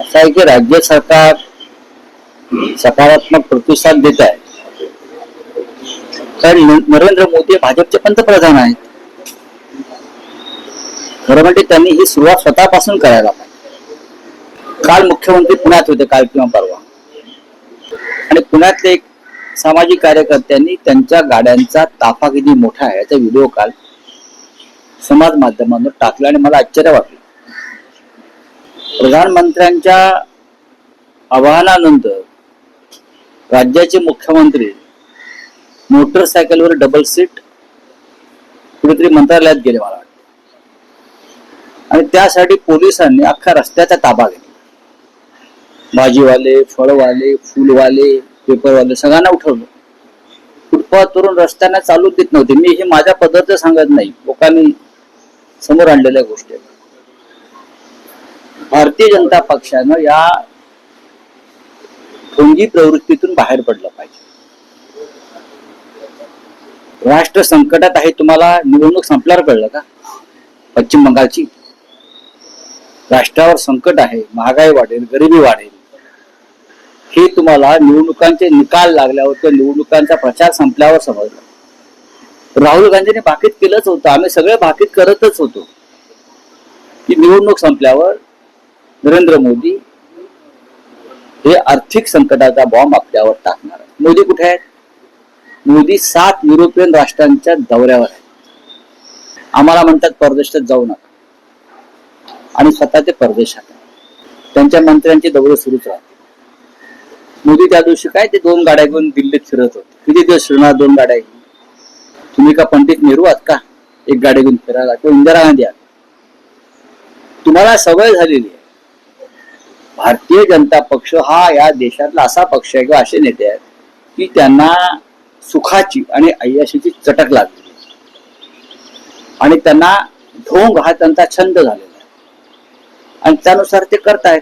असं आहे की राज्य सरकार सकारात्मक प्रतिसाद देत आहे, कारण नरेंद्र मोदी भाजपचे पंतप्रधान आहेत. खरं म्हणजे त्यांनी ही सुरुवात स्वतःपासून करायला पाहिजे. काल मुख्यमंत्री पुण्यात होते, काल किंवा परवा, आणि पुण्यातले एक सामाजिक कार्यकर्त्यांनी त्यांच्या गाड्यांचा ताफा किती मोठा आहे याचा व्हिडिओ काल समाज माध्यमांवर टाकला आणि मला आश्चर्य वाटलं. प्रधानमंत्र्यांच्या आवाहनानंतर राज्याचे मुख्यमंत्री मोटरसायकलवर डबल सीट कुठेतरी मंत्रालयात गेले मला वाटतं, आणि त्यासाठी पोलिसांनी अख्खा रस्त्याचा ताबा घेतला. भाजीवाले, फळवाले, फुलवाले, पेपरवाले सगळ्यांना उठवलं. फुटपाथवरून रस्त्यांना चालू देत नव्हते. मी हे माझ्या पद्धतीचं सांगत नाही, लोकांनी समोर आणलेल्या गोष्टी. भारतीय जनता पक्षानं या ढोंगी प्रवृत्तीतून बाहेर पडलं पाहिजे. राष्ट्र संकटात आहे. तुम्हाला निवडणूक संपल्यावर कळलं का? पश्चिम बंगालची राष्ट्रावर संकट आहे, महागाई वाढेल, गरिबी वाढेल, हे तुम्हाला निवडणुकांचे निकाल लागल्यावर किंवा निवडणुकांचा प्रचार संपल्यावर समजलं. राहुल गांधीने भाकीत केलंच होतं, आम्ही सगळे भाकीत करतच होतो की निवडणूक संपल्यावर नरेंद्र मोदी हे आर्थिक संकटाचा बॉम्ब आपल्यावर टाकणार. मोदी कुठे आहेत? मोदी 7 युरोपियन राष्ट्रांच्या दौऱ्यावर आहेत. आम्हाला म्हणतात परदेशात जाऊ नका, आणि स्वतः ते परदेशात आहेत. त्यांच्या मंत्र्यांचे दौरे सुरूच राहते. मोदी त्या दिवशी काय ते 2 गाड्या घेऊन दिल्लीत फिरत होते. किती दिवस फिरणार 2 गाड्या घेऊन? तुम्ही का पंडित नेहरू आहात का एक गाडी घेऊन फिरायला? किंवा इंदिरा गांधी आहात? तुम्हाला सवय झालेली आहे. भारतीय जनता पक्ष हा या देशातला असा पक्ष आहे किंवा असे नेते आहेत की त्यांना सुखाची आणि ऐयाशीची चटक लागली, आणि त्यांना ढोंग हा त्यांचा छंद झालेला आहे, आणि त्यानुसार ते करतायत.